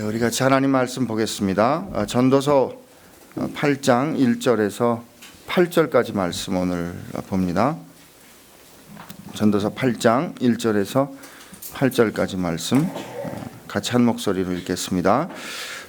우리 같이 하나님 말씀 보겠습니다. 전도서 8장 1절에서 8절까지 말씀 오늘 봅니다. 전도서 8장 1절에서 8절까지 말씀 같이 한 목소리로 읽겠습니다.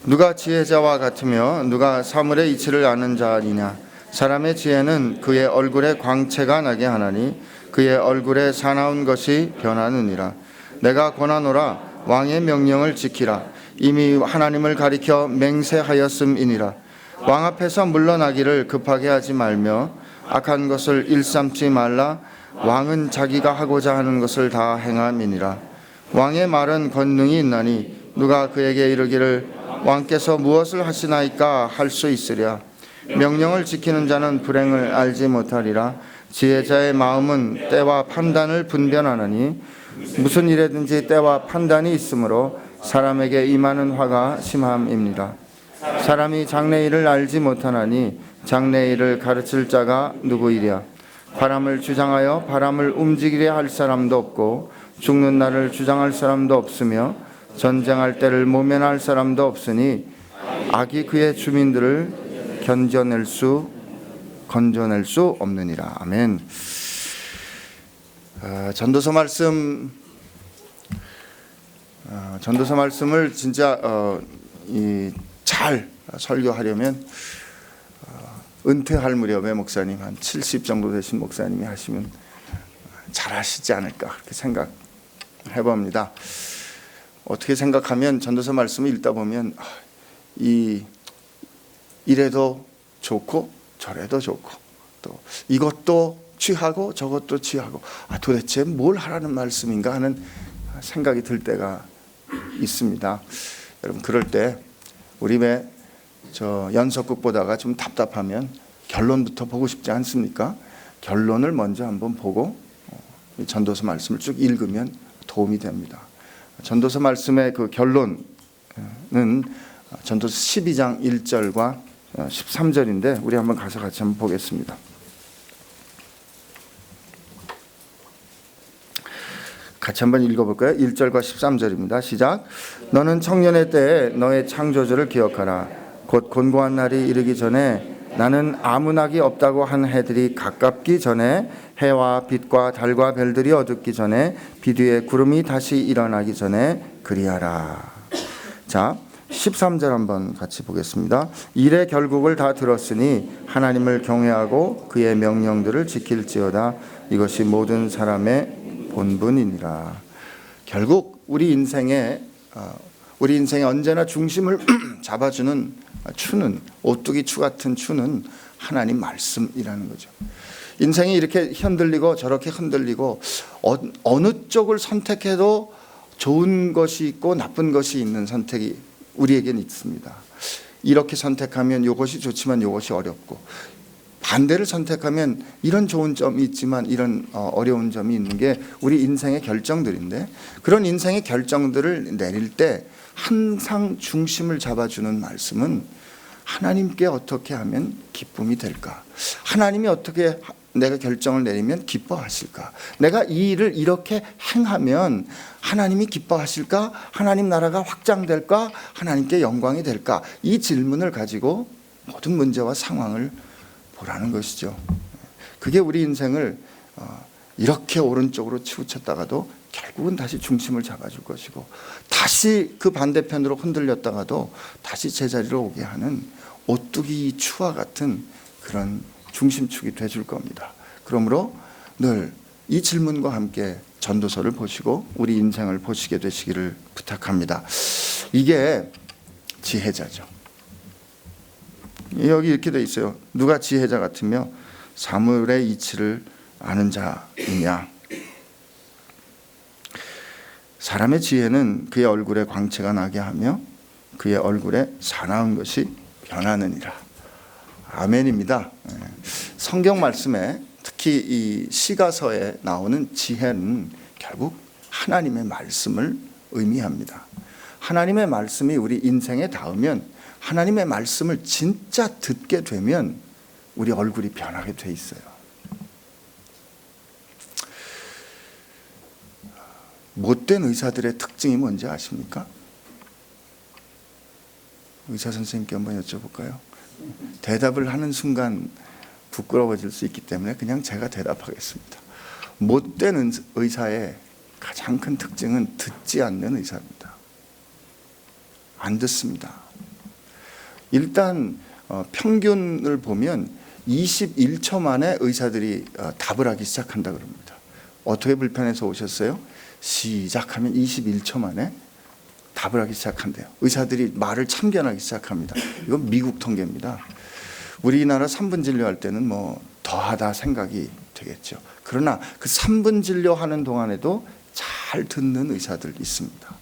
누가 지혜자와 같으며 누가 사물의 이치를 아는 자이냐? 사람의 지혜는 그의 얼굴에 광채가 나게 하나니 그의 얼굴에 사나운 것이 변하느니라. 내가 권하노라. 왕의 명령을 지키라. 이미 하나님을 가리켜 맹세하였음이니라. 왕 앞에서 물러나기를 급하게 하지 말며 악한 것을 일삼지 말라. 왕은 자기가 하고자 하는 것을 다 행함이니라. 왕의 말은 권능이 있나니 누가 그에게 이르기를 왕께서 무엇을 하시나이까 할 수 있으랴. 명령을 지키는 자는 불행을 알지 못하리라. 지혜자의 마음은 때와 판단을 분별하나니 무슨 일에든지 때와 판단이 있으므로 사람에게 임하는 화가 심함입니다. 사람이 장래일을 알지 못하나니 장래일을 가르칠 자가 누구이랴. 바람을 주장하여 바람을 움직이려 할 사람도 없고 죽는 날을 주장할 사람도 없으며 전쟁할 때를 모면할 사람도 없으니 악이 그의 주민들을 건져낼 수 없느니라. 아멘. 전도서 말씀을 진짜 잘 설교하려면 은퇴할 무렵에 목사님 한 70 정도 되신 목사님이 하시면 잘 하시지 않을까 그렇게 생각해봅니다. 어떻게 생각하면 전도서 말씀을 읽다 보면 이래도 좋고 저래도 좋고 또 이것도 취하고 저것도 취하고 도대체 뭘 하라는 말씀인가 하는 생각이 들 때가 있습니다. 여러분 그럴 때 우리 왜 연속극 보다가 좀 답답하면 결론부터 보고 싶지 않습니까? 결론을 먼저 한번 보고 전도서 말씀을 쭉 읽으면 도움이 됩니다. 전도서 말씀의 그 결론은 전도서 12장 1절과 13절인데 우리 한번 가서 같이 한번 보겠습니다. 같이 한번 읽어볼까요? 1절과 13절입니다. 시작. 너는 청년의 때에 너의 창조주를 기억하라. 곧 곤고한 날이 이르기 전에 나는 아무 낙이 없다고 한 해들이 가깝기 전에 해와 빛과 달과 별들이 어둡기 전에 비뒤에 구름이 다시 일어나기 전에 그리하라. 자, 13절 한번 같이 보겠습니다. 일의 결국을 다 들었으니 하나님을 경외하고 그의 명령들을 지킬지어다. 이것이 모든 사람의 본분이니라. 결국 우리 인생에 언제나 중심을 잡아주는 추는 오뚜기 추 같은 추는 하나님 말씀이라는 거죠. 인생이 이렇게 흔들리고 저렇게 흔들리고 어느 쪽을 선택해도 좋은 것이 있고 나쁜 것이 있는 선택이 우리에겐 있습니다. 이렇게 선택하면 이것이 좋지만 이것이 어렵고 반대를 선택하면 이런 좋은 점이 있지만 이런 어려운 점이 있는 게 우리 인생의 결정들인데 그런 인생의 결정들을 내릴 때 항상 중심을 잡아주는 말씀은 하나님께 어떻게 하면 기쁨이 될까? 하나님이 어떻게 내가 결정을 내리면 기뻐하실까? 내가 이 일을 이렇게 행하면 하나님이 기뻐하실까? 하나님 나라가 확장될까? 하나님께 영광이 될까? 이 질문을 가지고 모든 문제와 상황을 보라는 것이죠. 그게 우리 인생을 이렇게 오른쪽으로 치우쳤다가도 결국은 다시 중심을 잡아줄 것이고 다시 그 반대편으로 흔들렸다가도 다시 제자리로 오게 하는 오뚜기 추와 같은 그런 중심축이 돼줄 겁니다. 그러므로 늘 이 질문과 함께 전도서를 보시고 우리 인생을 보시게 되시기를 부탁합니다. 이게 지혜자죠. 여기 이렇게 돼 있어요. 누가 지혜자 같으며 사물의 이치를 아는 자이냐. 사람의 지혜는 그의 얼굴에 광채가 나게 하며 그의 얼굴에 사나운 것이 변하느니라. 아멘입니다. 성경 말씀에 특히 이 시가서에 나오는 지혜는 결국 하나님의 말씀을 의미합니다. 하나님의 말씀이 우리 인생에 닿으면 하나님의 말씀을 진짜 듣게 되면 우리 얼굴이 변하게 돼 있어요. 못된 의사들의 특징이 뭔지 아십니까? 의사 선생님께 한번 여쭤볼까요? 대답을 하는 순간 부끄러워질 수 있기 때문에 그냥 제가 대답하겠습니다. 못되는 의사의 가장 큰 특징은 듣지 않는 의사입니다. 안 듣습니다. 일단 평균을 보면 21초 만에 의사들이 답을 하기 시작한다 그럽니다. 어떻게 불편해서 오셨어요? 시작하면 21초 만에 답을 하기 시작한대요. 의사들이 말을 참견하기 시작합니다. 이건 미국 통계입니다. 우리나라 3분 진료할 때는 뭐 더하다 생각이 되겠죠. 그러나 그 3분 진료하는 동안에도 잘 듣는 의사들 있습니다.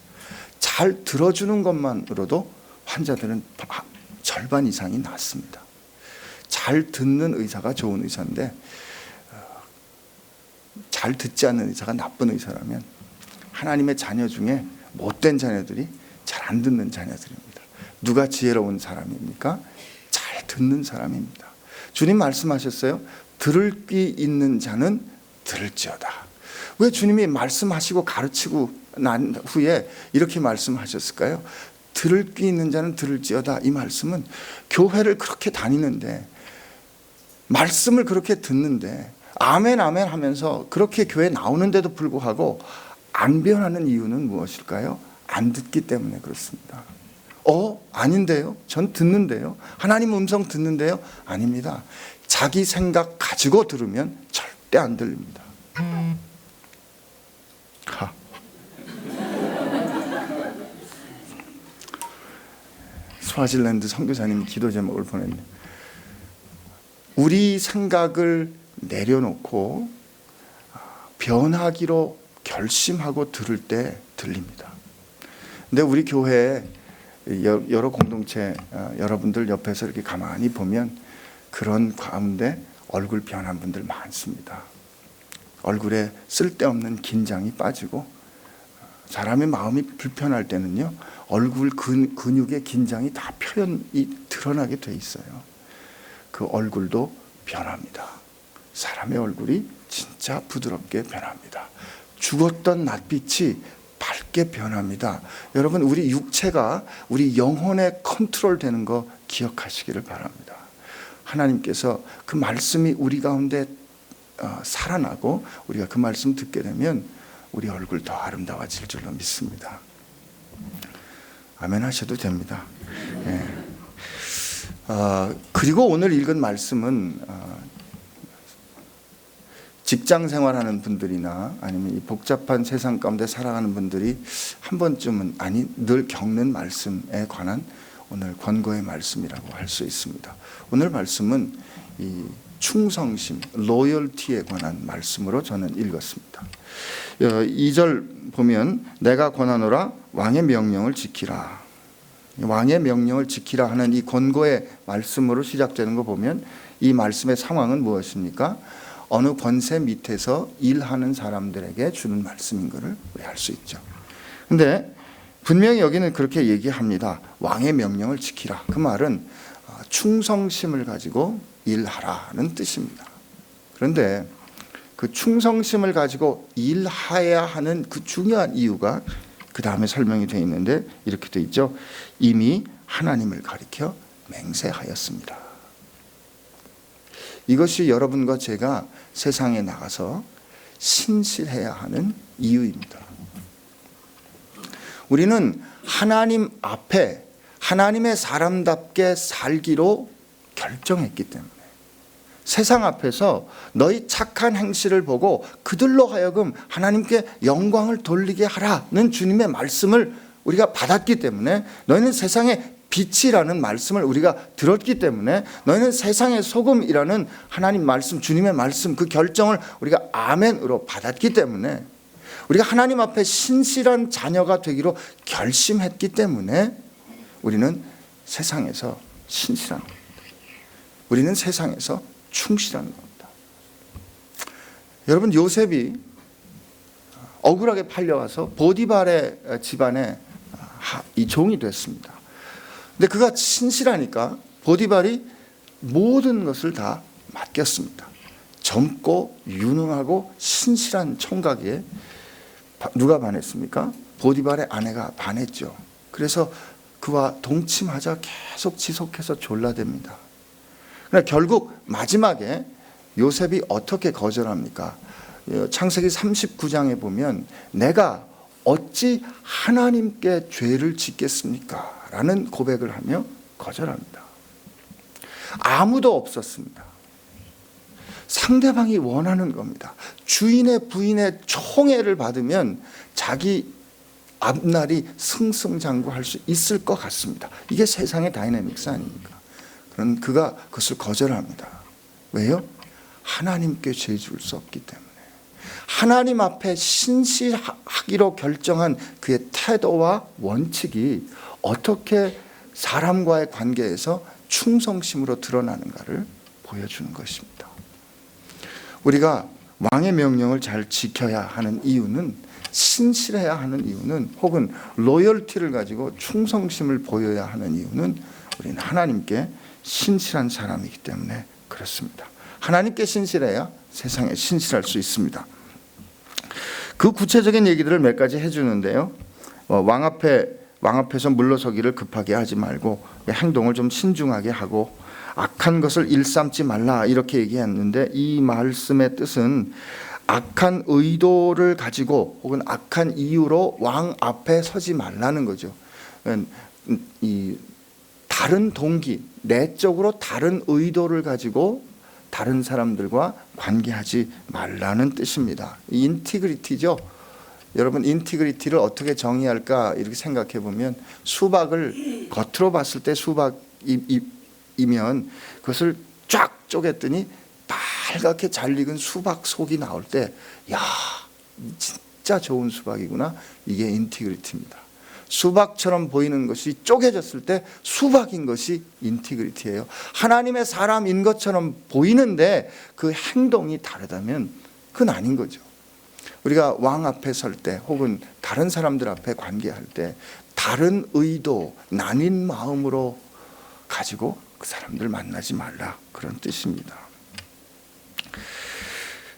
잘 들어주는 것만으로도 환자들은 절반 이상이 낫습니다. 잘 듣는 의사가 좋은 의사인데 잘 듣지 않는 의사가 나쁜 의사라면 하나님의 자녀 중에 못된 자녀들이 잘 안 듣는 자녀들입니다. 누가 지혜로운 사람입니까? 잘 듣는 사람입니다. 주님 말씀하셨어요. 들을 귀 있는 자는 들을지어다. 왜 주님이 말씀하시고 가르치고 난 후에 이렇게 말씀하셨을까요? 들을 귀 있는 자는 들을지어다. 이 말씀은 교회를 그렇게 다니는데, 말씀을 그렇게 듣는데, 아멘 아멘 하면서 그렇게 교회 나오는데도 불구하고 안 변하는 이유는 무엇일까요? 안 듣기 때문에 그렇습니다. 아닌데요? 전 듣는데요? 하나님 음성 듣는데요? 아닙니다. 자기 생각 가지고 들으면 절대 안 들립니다. 스와질랜드 선교사님이 기도 제목을 보냈네요. 우리 생각을 내려놓고 변하기로 결심하고 들을 때 들립니다. 근데 우리 교회에 여러 공동체 여러분들 옆에서 이렇게 가만히 보면 그런 가운데 얼굴 변한 분들 많습니다. 얼굴에 쓸데없는 긴장이 빠지고, 사람의 마음이 불편할 때는요 얼굴 근육의 긴장이 다 표현이 드러나게 돼 있어요. 그 얼굴도 변합니다. 사람의 얼굴이 진짜 부드럽게 변합니다. 죽었던 낯빛이 밝게 변합니다. 여러분, 우리 육체가 우리 영혼에 컨트롤되는 거 기억하시기를 바랍니다. 하나님께서 그 말씀이 우리 가운데 살아나고 우리가 그 말씀 듣게 되면 우리 얼굴 더 아름다워질 줄로 믿습니다. 아멘 하셔도 됩니다. 예. 그리고 오늘 읽은 말씀은 직장 생활하는 분들이나 아니면 이 복잡한 세상 가운데 살아가는 분들이 한 번쯤은, 아니 늘 겪는 말씀에 관한 오늘 권고의 말씀이라고 할 수 있습니다. 오늘 말씀은 이 충성심, 로열티에 관한 말씀으로 저는 읽었습니다. 2절 보면 내가 권하노라 왕의 명령을 지키라. 왕의 명령을 지키라 하는 이 권고의 말씀으로 시작되는 거 보면 이 말씀의 상황은 무엇입니까? 어느 권세 밑에서 일하는 사람들에게 주는 말씀인 것을 우리 알 수 있죠. 그런데 분명히 여기는 그렇게 얘기합니다. 왕의 명령을 지키라. 그 말은 충성심을 가지고 일하라는 뜻입니다. 그런데 그 충성심을 가지고 일해야 하는 그 중요한 이유가 그 다음에 설명이 되어 있는데 이렇게 되어 있죠. 이미 하나님을 가리켜 맹세하였습니다. 이것이 여러분과 제가 세상에 나가서 신실해야 하는 이유입니다. 우리는 하나님 앞에 하나님의 사람답게 살기로 결정했기 때문에, 세상 앞에서 너희 착한 행실을 보고 그들로 하여금 하나님께 영광을 돌리게 하라는 주님의 말씀을 우리가 받았기 때문에, 너희는 세상의 빛이라는 말씀을 우리가 들었기 때문에, 너희는 세상의 소금이라는 하나님 말씀, 주님의 말씀, 그 결정을 우리가 아멘으로 받았기 때문에, 우리가 하나님 앞에 신실한 자녀가 되기로 결심했기 때문에 우리는 세상에서 신실한 겁니다. 우리는 세상에서 충실한 겁니다. 여러분, 요셉이 억울하게 팔려와서 보디발의 집안에 이 종이 됐습니다. 근데 그가 신실하니까 보디발이 모든 것을 다 맡겼습니다. 젊고 유능하고 신실한 총각에 누가 반했습니까? 보디발의 아내가 반했죠. 그래서 그와 동침하자 계속 지속해서 졸라댑니다. 그러나 결국 마지막에 요셉이 어떻게 거절합니까? 창세기 39장에 보면 내가 어찌 하나님께 죄를 짓겠습니까? 라는 고백을 하며 거절합니다. 아무도 없었습니다. 상대방이 원하는 겁니다. 주인의 부인의 총애를 받으면 자기 앞날이 승승장구할 수 있을 것 같습니다. 이게 세상의 다이내믹스 아닙니까? 그런 그가 그것을 거절합니다. 왜요? 하나님께 죄 지을 수 없기 때문에. 하나님 앞에 신실하기로 결정한 그의 태도와 원칙이 어떻게 사람과의 관계에서 충성심으로 드러나는가를 보여주는 것입니다. 우리가 왕의 명령을 잘 지켜야 하는 이유는, 신실해야 하는 이유는, 혹은 로열티를 가지고 충성심을 보여야 하는 이유는 우리는 하나님께 신실한 사람이기 때문에 그렇습니다. 하나님께 신실해야 세상에 신실할 수 있습니다. 그 구체적인 얘기들을 몇 가지 해주는데요. 왕 앞에서 물러서기를 급하게 하지 말고 행동을 좀 신중하게 하고 악한 것을 일삼지 말라 이렇게 얘기했는데, 이 말씀의 뜻은 악한 의도를 가지고 혹은 악한 이유로 왕 앞에 서지 말라는 거죠. 이 다른 동기, 내적으로 다른 의도를 가지고 다른 사람들과 관계하지 말라는 뜻입니다. 인티그리티죠. 여러분, 인티그리티를 어떻게 정의할까 이렇게 생각해 보면, 수박을 겉으로 봤을 때 수박이면 그것을 쫙 쪼갰더니 빨갛게 잘 익은 수박 속이 나올 때, 야, 진짜 좋은 수박이구나. 이게 인티그리티입니다. 수박처럼 보이는 것이 쪼개졌을 때 수박인 것이 인티그리티예요. 하나님의 사람인 것처럼 보이는데 그 행동이 다르다면 그건 아닌 거죠. 우리가 왕 앞에 설 때 혹은 다른 사람들 앞에 관계할 때 다른 의도, 나뉜 마음으로 가지고 그 사람들 만나지 말라, 그런 뜻입니다.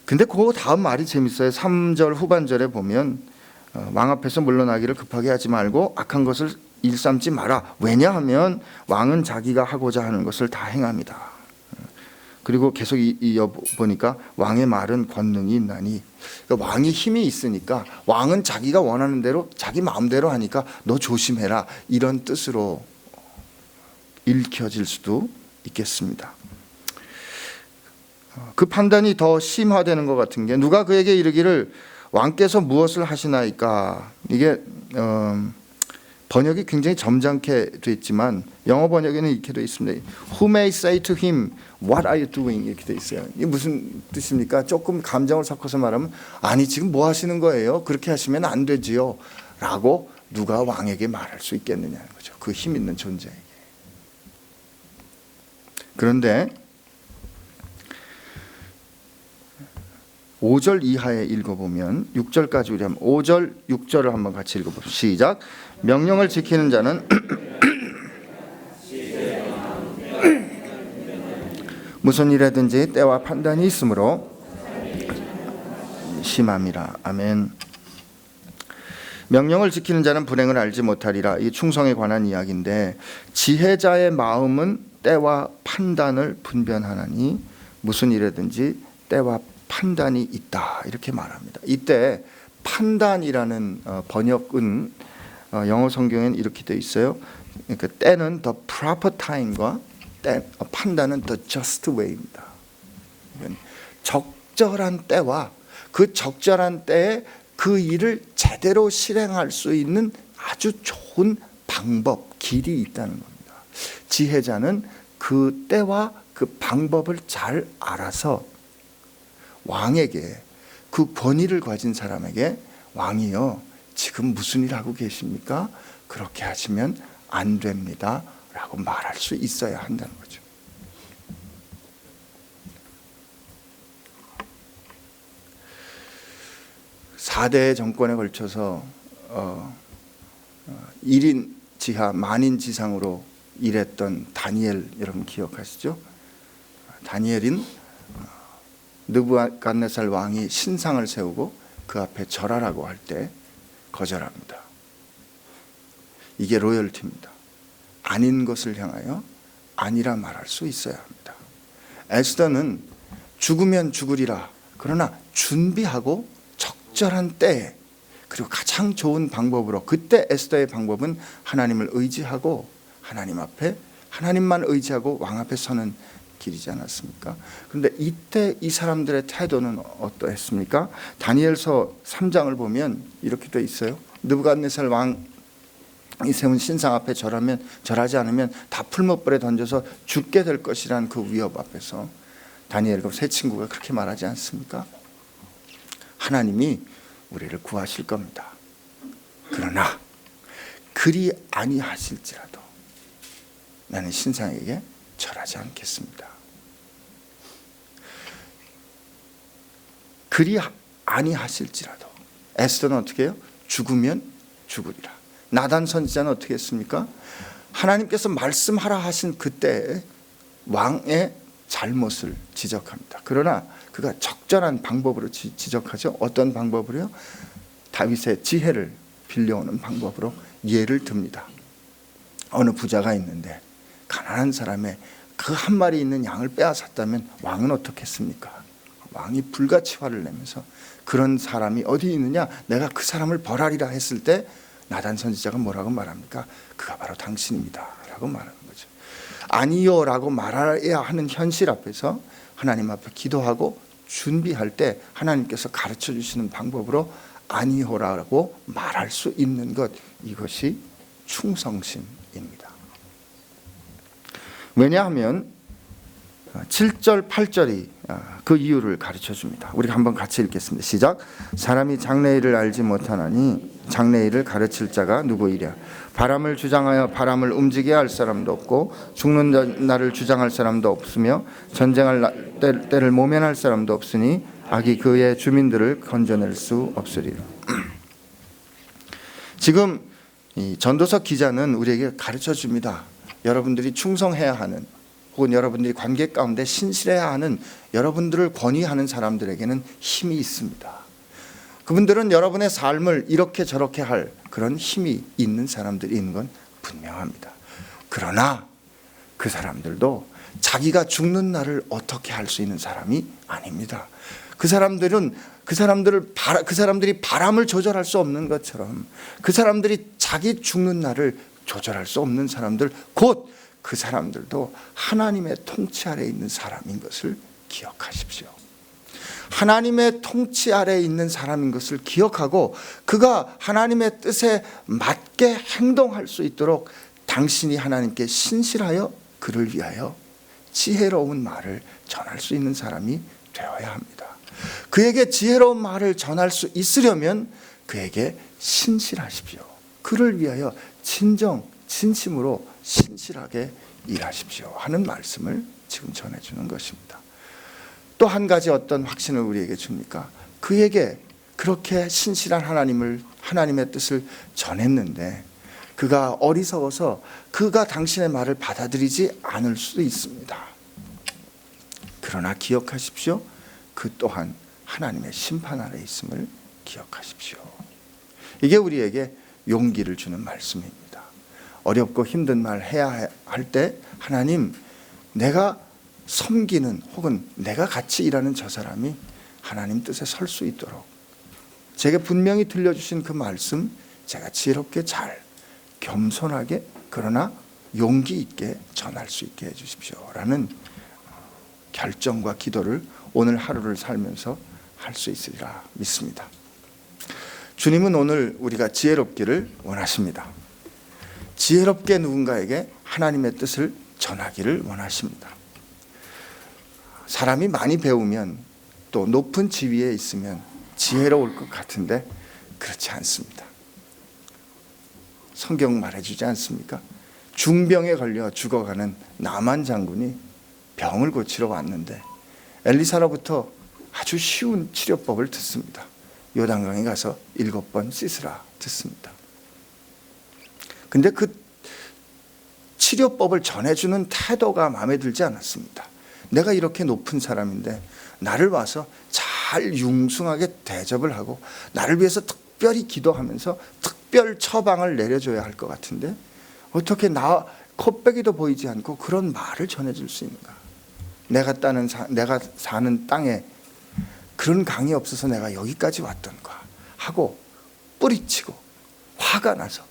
근데 그 다음 말이 재밌어요. 3절 후반절에 보면 왕 앞에서 물러나기를 급하게 하지 말고 악한 것을 일삼지 마라. 왜냐하면 왕은 자기가 하고자 하는 것을 다 행합니다. 그리고 계속 보니까 왕의 말은 권능이 있나니, 그러니까 왕이 힘이 있으니까 왕은 자기가 원하는 대로 자기 마음대로 하니까 너 조심해라, 이런 뜻으로 읽혀질 수도 있겠습니다. 그 판단이 더 심화되는 것 같은 게, 누가 그에게 이르기를 왕께서 무엇을 하시나이까. 이게 번역이 굉장히 점잖게 되어 있지만 영어 번역에는 이렇게 되어 있습니다. Who may say to him, What are you doing? 이렇게 되어 있어요. 이게 무슨 뜻입니까? 조금 감정을 섞어서 말하면, 아니 지금 뭐 하시는 거예요? 그렇게 하시면 안 되지요 라고 누가 왕에게 말할 수 있겠느냐는 거죠. 그 힘 있는 존재에게. 그런데 5절 이하에 읽어보면, 6절까지 우리 한번 5절 6절을 한번 같이 읽어봅시다. 시작. 명령을 지키는 자는 무슨 일에든지 때와 판단이 있으므로 심함이라. 아멘. 명령을 지키는 자는 불행을 알지 못하리라. 이 충성에 관한 이야기인데, 지혜자의 마음은 때와 판단을 분별하나니 무슨 일에든지 때와 판단이 있다, 이렇게 말합니다. 이때 판단이라는 번역은 영어 성경에는 이렇게 되어 있어요. 그러니까 때는 the proper time과 판단은 the just way입니다. 적절한 때와 그 적절한 때에 그 일을 제대로 실행할 수 있는 아주 좋은 방법, 길이 있다는 겁니다. 지혜자는 그 때와 그 방법을 잘 알아서 왕에게, 그 권위를 가진 사람에게, 왕이요 지금 무슨 일 하고 계십니까? 그렇게 하시면 안 됩니다 라고 말할 수 있어야 한다는 거죠. (4대) 정권에 걸쳐서 1인 지하 만인 지상으로 일했던 다니엘, 여러분 기억하시죠? 다니엘은 느부갓네살 왕이 신상을 세우고 그 앞에 절하라고 할 때 거절합니다. 이게 로열티입니다. 아닌 것을 향하여 아니라 말할 수 있어야 합니다. 에스더는 죽으면 죽으리라. 그러나 준비하고 적절한 때에, 그리고 가장 좋은 방법으로, 그때 에스더의 방법은 하나님을 의지하고 하나님만 의지하고 왕 앞에 서는 길이지 않았습니까? 그런데 이때 이 사람들의 태도는 어떠했습니까? 다니엘서 3장을 보면 이렇게 돼 있어요. 느부갓네살 왕이 세운 신상 앞에 절하지 않으면 다 풀무불에 던져서 죽게 될 것이란 그 위협 앞에서 다니엘과 세 친구가 그렇게 말하지 않습니까? 하나님이 우리를 구하실 겁니다. 그러나 그리 아니하실지라도 나는 신상에게 절하지 않겠습니다. 그리 아니하실지라도. 에스더는 어떻게 해요? 죽으면 죽으리라. 나단 선지자는 어떻게 했습니까? 하나님께서 말씀하라 하신 그때 왕의 잘못을 지적합니다. 그러나 그가 적절한 방법으로 지적하죠. 어떤 방법으로요? 다윗의 지혜를 빌려오는 방법으로 예를 듭니다. 어느 부자가 있는데 가난한 사람의 그 한 마리 있는 양을 빼앗았다면 왕은 어떻겠습니까? 왕이 불같이 화를 내면서 그런 사람이 어디 있느냐? 내가 그 사람을 벌하리라 했을 때 나단 선지자가 뭐라고 말합니까? 그가 바로 당신입니다 라고 말하는 거죠. 아니요 라고 말해야 하는 현실 앞에서 하나님 앞에 기도하고 준비할 때 하나님께서 가르쳐 주시는 방법으로 아니요라고 말할 수 있는 것, 이것이 충성심입니다. 왜냐하면 7절 8절이 그 이유를 가르쳐 줍니다. 우리가 한번 같이 읽겠습니다. 시작. 사람이 장래일을 알지 못하나니 장래일을 가르칠 자가 누구이랴. 바람을 주장하여 바람을 움직이게 할 사람도 없고 죽는 날을 주장할 사람도 없으며 전쟁할 때를 모면할 사람도 없으니 악이 그의 주민들을 건져낼 수 없으리라. 지금 이 전도서 기자는 우리에게 가르쳐 줍니다. 여러분들이 충성해야 하는, 혹은 여러분들이 관계 가운데 신실해야 하는, 여러분들을 권위하는 사람들에게는 힘이 있습니다. 그분들은 여러분의 삶을 이렇게 저렇게 할 그런 힘이 있는 사람들이 있는 건 분명합니다. 그러나 그 사람들도 자기가 죽는 날을 어떻게 할 수 있는 사람이 아닙니다. 그 사람들이 바람을 조절할 수 없는 것처럼 그 사람들이 자기 죽는 날을 조절할 수 없는 사람들, 곧 그 사람들도 하나님의 통치 아래에 있는 사람인 것을 기억하십시오. 하나님의 통치 아래에 있는 사람인 것을 기억하고 그가 하나님의 뜻에 맞게 행동할 수 있도록 당신이 하나님께 신실하여 그를 위하여 지혜로운 말을 전할 수 있는 사람이 되어야 합니다. 그에게 지혜로운 말을 전할 수 있으려면 그에게 신실하십시오. 그를 위하여 진심으로 신실하게 일하십시오 하는 말씀을 지금 전해주는 것입니다. 또 한 가지 어떤 확신을 우리에게 줍니까? 그에게 그렇게 신실한 하나님의 뜻을 전했는데 그가 어리석어서 그가 당신의 말을 받아들이지 않을 수도 있습니다. 그러나 기억하십시오. 그 또한 하나님의 심판 아래 있음을 기억하십시오. 이게 우리에게 용기를 주는 말씀입니다. 어렵고 힘든 말 해야 할 때 하나님, 내가 섬기는 혹은 내가 같이 일하는 저 사람이 하나님 뜻에 설 수 있도록 제게 분명히 들려주신 그 말씀 제가 지혜롭게 잘 겸손하게 그러나 용기 있게 전할 수 있게 해주십시오 라는 결정과 기도를 오늘 하루를 살면서 할 수 있으리라 믿습니다. 주님은 오늘 우리가 지혜롭기를 원하십니다. 지혜롭게 누군가에게 하나님의 뜻을 전하기를 원하십니다. 사람이 많이 배우면 또 높은 지위에 있으면 지혜로울 것 같은데 그렇지 않습니다. 성경 말해주지 않습니까? 중병에 걸려 죽어가는 나만 장군이 병을 고치러 왔는데 엘리사로부터 아주 쉬운 치료법을 듣습니다. 요단강에 가서 7번 씻으라 듣습니다. 근데 그 치료법을 전해주는 태도가 마음에 들지 않았습니다. 내가 이렇게 높은 사람인데 나를 와서 잘 융숭하게 대접을 하고 나를 위해서 특별히 기도하면서 특별 처방을 내려줘야 할 것 같은데 어떻게 코빼기도 보이지 않고 그런 말을 전해줄 수 있는가? 내가 사는 땅에 그런 강이 없어서 내가 여기까지 왔던가 하고 뿌리치고 화가 나서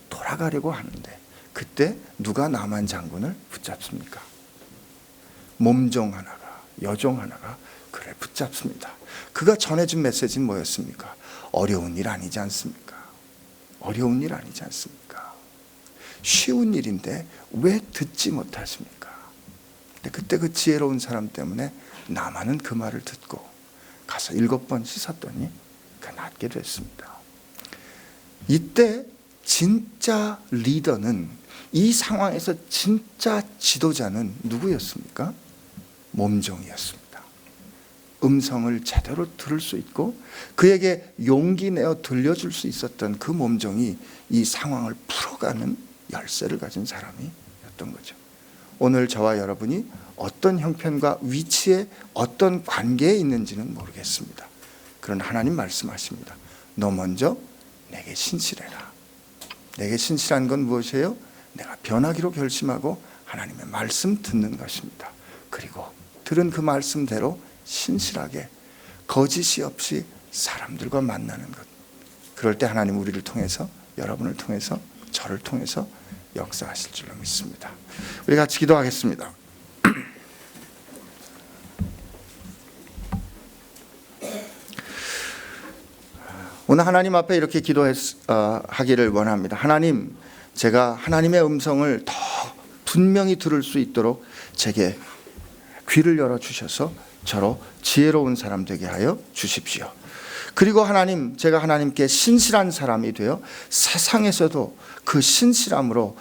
돌아가려고 하는데, 그때 누가 나만 장군을 붙잡습니까? 몸종 하나가, 여종 하나가 그를 붙잡습니다. 그가 전해준 메시지는 뭐였습니까? 어려운 일 아니지 않습니까? 어려운 일 아니지 않습니까? 쉬운 일인데 왜 듣지 못하십니까? 근데 그때 그 지혜로운 사람 때문에 나만은 그 말을 듣고 가서 7번 씻었더니 그 낫게 됐습니다. 이때 진짜 리더는, 이 상황에서 진짜 지도자는 누구였습니까? 몸종이었습니다. 음성을 제대로 들을 수 있고 그에게 용기 내어 들려줄 수 있었던 그 몸종이 이 상황을 풀어가는 열쇠를 가진 사람이었던 거죠. 오늘 저와 여러분이 어떤 형편과 위치에 어떤 관계에 있는지는 모르겠습니다. 그러나 하나님 말씀하십니다. 너 먼저 내게 신실해라. 내게 신실한 건 무엇이에요? 내가 변하기로 결심하고 하나님의 말씀 듣는 것입니다. 그리고 들은 그 말씀대로 신실하게 거짓이 없이 사람들과 만나는 것. 그럴 때 하나님 우리를 통해서, 여러분을 통해서, 저를 통해서 역사하실 줄로 믿습니다. 우리 같이 기도하겠습니다. 오늘 하나님 앞에 이렇게 기도하기를 원합니다. 하나님, 제가 하나님의 음성을 더 분명히 들을 수 있도록 제게 귀를 열어주셔서 저로 지혜로운 사람 되게 하여 주십시오. 그리고 하나님, 제가 하나님께 신실한 사람이 되어 세상에서도 그 신실함으로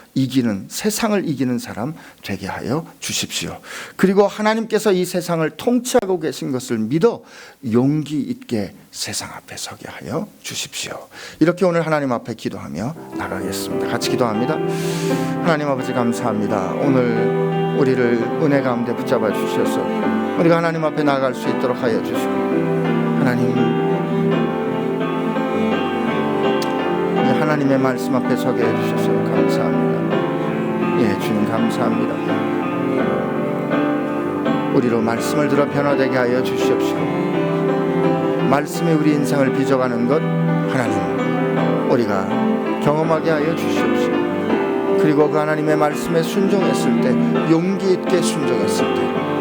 세상을 이기는 사람 되게 하여 주십시오. 그리고 하나님께서 이 세상을 통치하고 계신 것을 믿어 용기 있게 세상 앞에 서게 하여 주십시오. 이렇게 오늘 하나님 앞에 기도하며 나가겠습니다. 같이 기도합니다. 하나님 아버지, 감사합니다. 오늘 우리를 은혜 가운데 붙잡아 주셔서 우리가 하나님 앞에 나아갈 수 있도록 하여 주시고, 하나님, 하나님의 말씀 앞에 서게 해주셔서 감사합니다. 예, 주님 감사합니다. 우리로 말씀을 들어 변화되게 하여 주시옵시고, 말씀이 우리 인생을 빚어가는 것 하나님 우리가 경험하게 하여 주시옵시고, 그리고 그 하나님의 말씀에 순종했을 때, 용기 있게 순종했을 때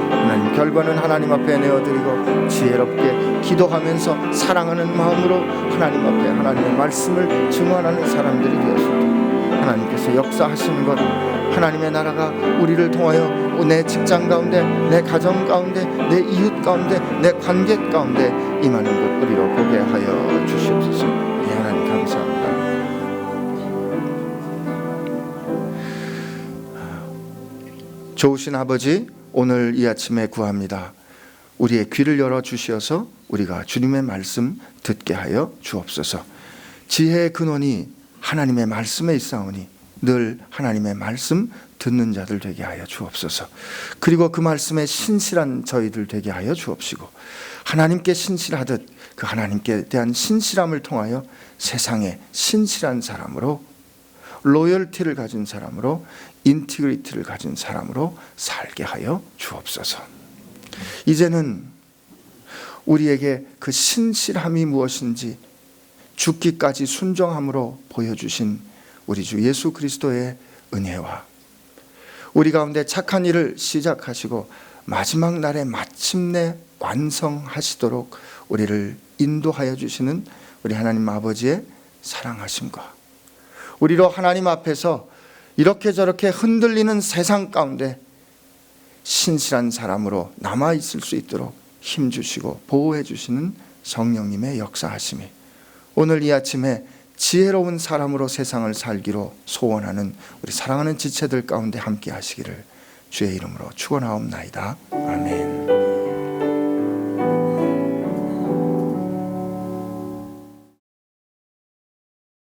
하나님 결과는 하나님 앞에 내어드리고 지혜롭게 기도하면서 사랑하는 마음으로 하나님 앞에 하나님의 말씀을 증언하는 사람들이 되었을 때 하나님께서 역사하시는 것, 하나님의 나라가 우리를 통하여 내 직장 가운데, 내 가정 가운데, 내 이웃 가운데, 내 관계 가운데 임하는 것 우리로 보게 하여 주시옵소서. 예, 하나님 감사합니다. 좋으신 아버지, 오늘 이 아침에 구합니다. 우리의 귀를 열어 주시어서 우리가 주님의 말씀 듣게 하여 주옵소서. 지혜의 근원이 하나님의 말씀에 있사오니 늘 하나님의 말씀 듣는 자들 되게 하여 주옵소서. 그리고 그 말씀에 신실한 저희들 되게 하여 주옵시고, 하나님께 신실하듯 그 하나님께 대한 신실함을 통하여 세상에 신실한 사람으로, 로열티를 가진 사람으로, 인티그리티를 가진 사람으로 살게 하여 주옵소서. 이제는 우리에게 그 신실함이 무엇인지 죽기까지 순종함으로 보여주신 우리 주 예수 그리스도의 은혜와 우리 가운데 착한 일을 시작하시고 마지막 날에 마침내 완성하시도록 우리를 인도하여 주시는 우리 하나님 아버지의 사랑하심과 우리로 하나님 앞에서 이렇게 저렇게 흔들리는 세상 가운데 신실한 사람으로 남아있을 수 있도록 힘주시고 보호해 주시는 성령님의 역사하심이 오늘 이 아침에 지혜로운 사람으로 세상을 살기로 소원하는 우리 사랑하는 지체들 가운데 함께 하시기를 주의 이름으로 축원하옵나이다. 아멘.